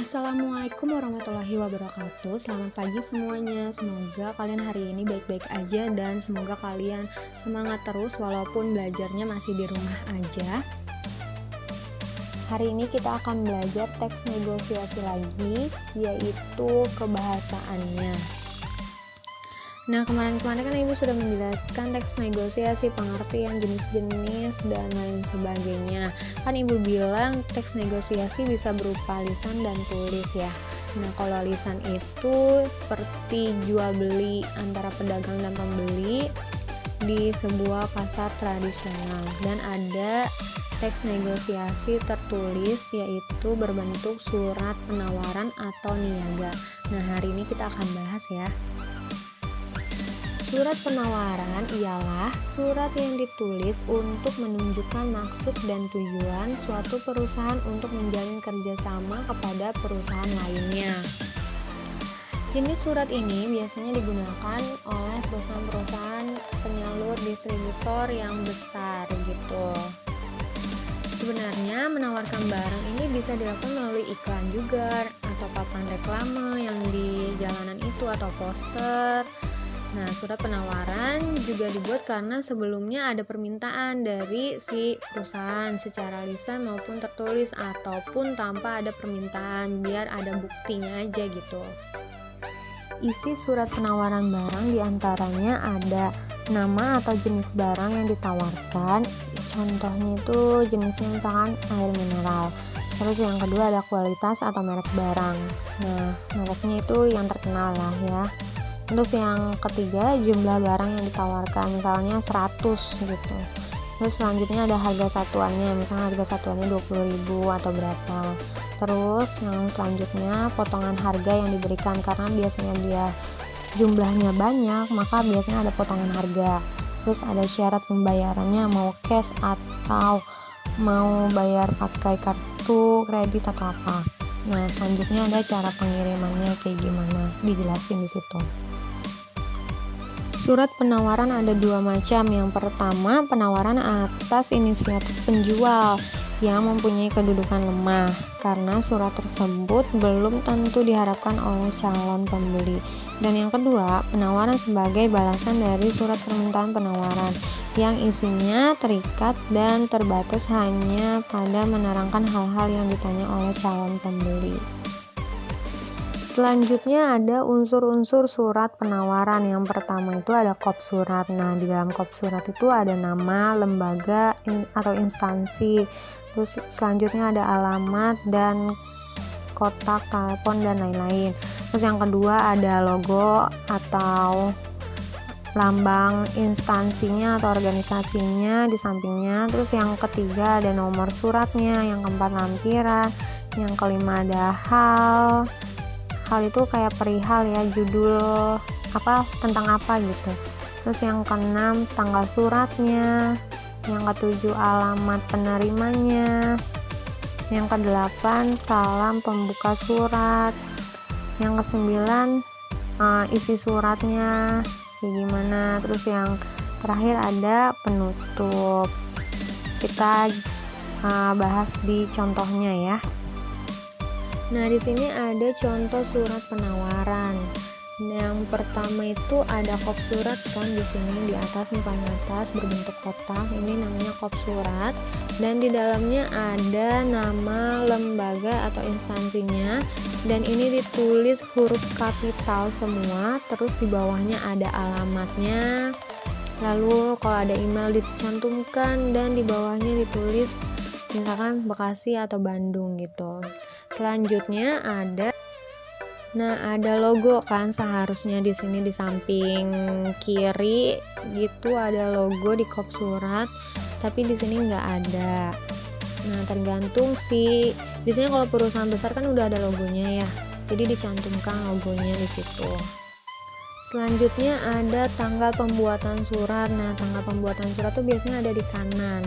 Assalamualaikum warahmatullahi wabarakatuh. Selamat pagi semuanya. Semoga kalian hari ini baik-baik aja dan semoga kalian semangat terus walaupun belajarnya masih di rumah aja. Hari ini kita akan belajar teks negosiasi lagi, yaitu kebahasaannya. Nah, kemarin-kemarin kan Ibu sudah menjelaskan teks negosiasi, pengertian, jenis-jenis, dan lain sebagainya. Kan Ibu bilang teks negosiasi bisa berupa lisan dan tulis ya. Nah, kalau lisan itu seperti jual beli antara pedagang dan pembeli di sebuah pasar tradisional. Dan ada teks negosiasi tertulis, yaitu berbentuk surat penawaran atau niaga. Nah, hari ini kita akan bahas ya. Surat penawaran ialah surat yang ditulis untuk menunjukkan maksud dan tujuan suatu perusahaan untuk menjalin kerjasama kepada perusahaan lainnya. Jenis surat ini biasanya digunakan oleh perusahaan-perusahaan penyalur distributor yang besar gitu. Sebenarnya menawarkan barang ini bisa dilakukan melalui iklan juga atau papan reklame yang di jalanan itu atau poster. Nah, surat penawaran juga dibuat karena sebelumnya ada permintaan dari si perusahaan secara lisan maupun tertulis ataupun tanpa ada permintaan, biar ada buktinya aja gitu. Isi surat penawaran barang diantaranya ada nama atau jenis barang yang ditawarkan, contohnya itu jenisnya misalkan air mineral. Terus yang kedua ada kualitas atau merek barang. Nah, mereknya itu yang terkenal lah ya. Terus yang ketiga jumlah barang yang ditawarkan, misalnya 100 gitu. Terus selanjutnya ada harga satuannya, misalnya harga satuannya 20.000 atau berapa. Terus yang selanjutnya potongan harga yang diberikan, karena biasanya dia jumlahnya banyak maka biasanya ada potongan harga. Terus ada syarat pembayarannya, mau cash atau mau bayar pakai kartu kredit atau apa. Nah, selanjutnya ada cara pengirimannya kayak gimana, dijelasin di situ. Surat penawaran ada dua macam. Yang pertama, penawaran atas inisiatif penjual yang mempunyai kedudukan lemah, karena surat tersebut belum tentu diharapkan oleh calon pembeli. Dan yang kedua, penawaran sebagai balasan dari surat permintaan penawaran yang isinya terikat dan terbatas hanya pada menerangkan hal-hal yang ditanya oleh calon pembeli. Selanjutnya ada unsur-unsur surat penawaran. Yang pertama itu ada kop surat. Nah, di dalam kop surat itu ada nama, lembaga atau instansi. Terus selanjutnya ada alamat dan kotak telepon dan lain-lain. Terus yang kedua ada logo atau lambang instansinya atau organisasinya di sampingnya. Terus yang ketiga ada nomor suratnya. Yang keempat lampiran. Yang kelima ada hal itu kayak perihal ya, judul apa, tentang apa gitu. Terus yang keenam tanggal suratnya. Yang ketujuh alamat penerimanya. Yang kedelapan salam pembuka surat. Yang kesembilan isi suratnya kayak gimana. Terus yang terakhir ada penutup. Kita bahas di contohnya ya. Nah, di sini ada contoh surat penawaran. Yang pertama itu ada kop surat kan, di sini di atas nih, paling atas berbentuk kotak. Ini namanya kop surat dan di dalamnya ada nama lembaga atau instansinya, dan ini ditulis huruf kapital semua. Terus di bawahnya ada alamatnya. Lalu kalau ada email dicantumkan dan di bawahnya ditulis misalkan Bekasi atau Bandung gitu. Selanjutnya ada logo kan, seharusnya di sini di samping kiri gitu ada logo di kop surat, tapi di sini nggak ada. Nah, tergantung sih. Biasanya kalau perusahaan besar kan udah ada logonya ya, jadi dicantumkan logonya di situ. Selanjutnya ada tanggal pembuatan surat. Nah, tanggal pembuatan surat tuh biasanya ada di kanan.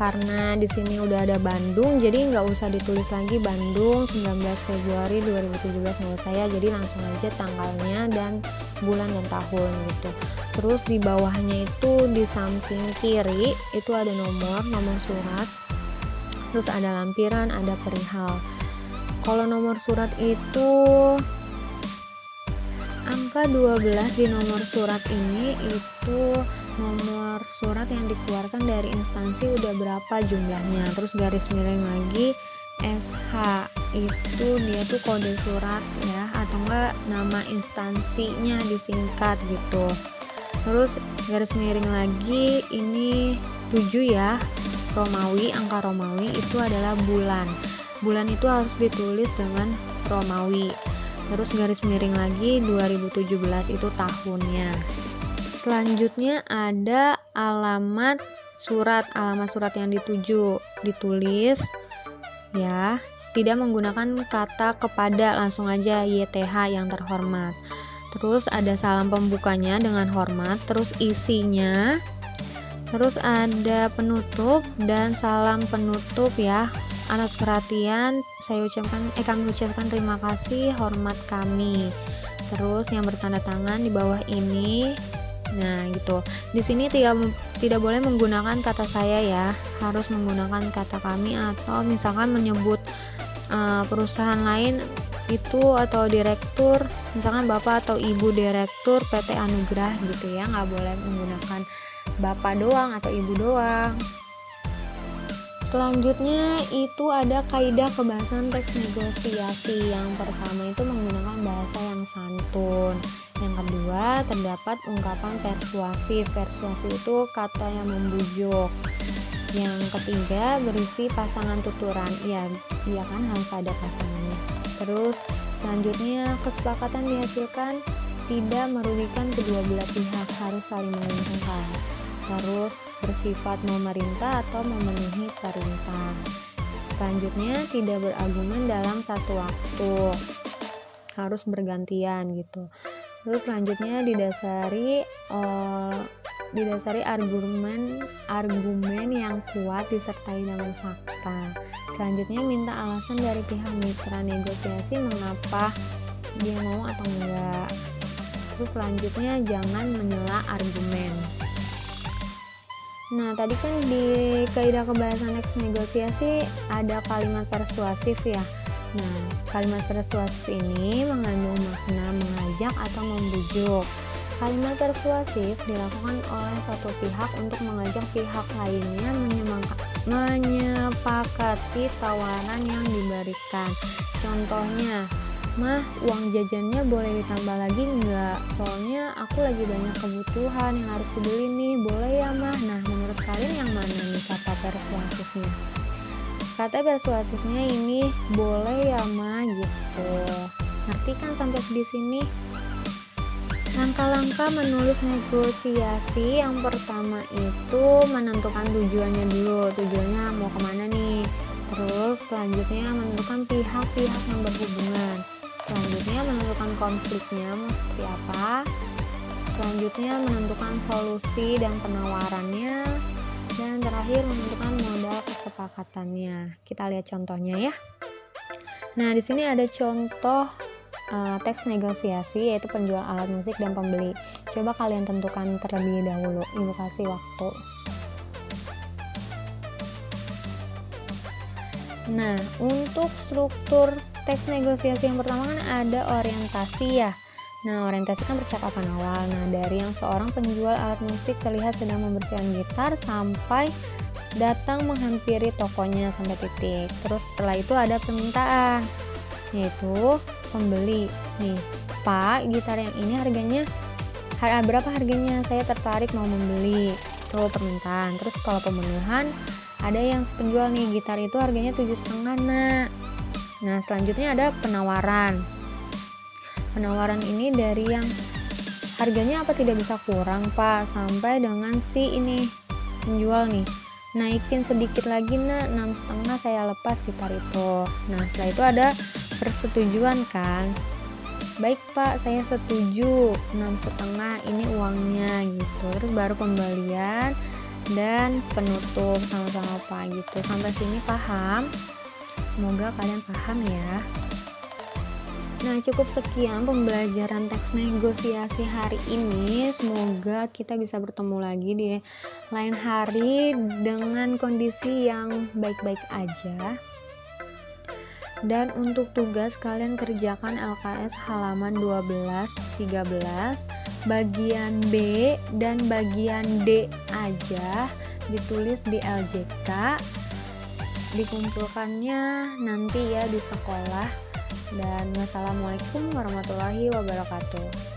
Karena di sini udah ada Bandung, jadi nggak usah ditulis lagi Bandung 19 Februari 2017, nggak usah ya, jadi langsung aja tanggalnya dan bulan dan tahun gitu. Terus di bawahnya itu di samping kiri itu ada nomor surat. Terus ada lampiran, ada perihal. Kalau nomor surat itu angka 12 di nomor surat ini itu nomor surat yang dikeluarkan dari instansi udah berapa jumlahnya. Terus garis miring lagi SH itu dia tuh kode surat ya, atau enggak nama instansinya disingkat gitu. Terus garis miring lagi ini 7 ya, Romawi, angka Romawi itu adalah bulan. Bulan itu harus ditulis dengan Romawi. Terus garis miring lagi 2017 itu tahunnya. Selanjutnya ada alamat surat yang dituju, ditulis ya, tidak menggunakan kata kepada, langsung aja YTH yang terhormat. Terus ada salam pembukanya dengan hormat, terus isinya, terus ada penutup dan salam penutup ya. Atas perhatian kami ucapkan terima kasih, hormat kami. Terus yang bertanda tangan di bawah ini. Nah, gitu. Di sini tidak boleh menggunakan kata saya ya, harus menggunakan kata kami, atau misalkan menyebut perusahaan lain itu atau direktur, misalkan Bapak atau Ibu Direktur PT Anugrah gitu ya, nggak boleh menggunakan Bapak doang atau Ibu doang. Selanjutnya itu ada kaidah kebahasan teks negosiasi. Yang pertama itu menggunakan bahasa yang santun. Yang kedua terdapat ungkapan persuasif. Persuasif itu kata yang membujuk. Yang ketiga berisi pasangan tuturan. Iya kan, harus ada pasangannya. Terus selanjutnya kesepakatan dihasilkan tidak merugikan kedua belah pihak, harus saling menguntungkan. Terus bersifat memerintah atau memenuhi perintah. Selanjutnya tidak berargumen dalam satu waktu, harus bergantian gitu. Terus selanjutnya didasari argumen yang kuat disertai dengan fakta. Selanjutnya minta alasan dari pihak mitra negosiasi mengapa dia mau atau enggak. Terus selanjutnya jangan menyela argumen. Nah, tadi kan di kaidah kebahasan teks negosiasi ada kalimat persuasif ya. Nah, kalimat persuasif ini mengandung makna mengajak atau membujuk. Kalimat persuasif dilakukan oleh satu pihak untuk mengajak pihak lainnya menyepakati tawaran yang diberikan. Contohnya, "Mah, uang jajannya boleh ditambah lagi nggak? Soalnya aku lagi banyak kebutuhan yang harus dibeli nih, boleh ya Mah?" Nah, menurut kalian yang mana nih kata persuasifnya? Kata persuasifnya ini boleh ya Mah gitu. Ngerti kan sampai di sini? Langkah-langkah menulis negosiasi yang pertama itu menentukan tujuannya dulu. Tujuannya mau kemana nih? Terus selanjutnya menentukan pihak-pihak yang berhubungan. Selanjutnya menentukan konfliknya mau seperti apa. Selanjutnya menentukan solusi dan penawarannya. Dan terakhir menentukan modal kesepakatannya. Kita lihat contohnya ya. Nah, di sini ada contoh teks negosiasi, yaitu penjual alat musik dan pembeli. Coba kalian tentukan terlebih dahulu. Ibu kasih waktu. Nah, untuk struktur teks negosiasi yang pertama kan ada orientasi ya. Nah, orientasi kan percakapan awal. Nah, dari yang seorang penjual alat musik terlihat sedang membersihkan gitar sampai datang menghampiri tokonya sampai titik. Terus setelah itu ada permintaan, yaitu pembeli. Nih, "Pak, gitar yang ini harganya berapa harganya? Saya tertarik mau membeli." Tuh permintaan. Terus kalau pemenuhan, ada yang penjual nih, "Gitar itu harganya 7,5 nak." Nah, selanjutnya ada penawaran. Penawaran ini dari yang harganya apa tidak bisa kurang Pak, sampai dengan si ini penjual nih, "Naikin sedikit lagi nak, 6,5 saya lepas gitar itu." Nah, setelah itu ada persetujuan kan. "Baik Pak, saya setuju, 6,5 ini uangnya," gitu. Terus baru pembelian dan penutup sama-sama Pak gitu. Sampai sini paham? Semoga kalian paham ya. Nah, cukup sekian pembelajaran teks negosiasi hari ini. Semoga kita bisa bertemu lagi di lain hari dengan kondisi yang baik-baik aja. Dan untuk tugas kalian kerjakan LKS halaman 12, 13, bagian B dan bagian D aja ditulis di LJK, dikumpulkannya nanti ya di sekolah. Dan wassalamualaikum warahmatullahi wabarakatuh.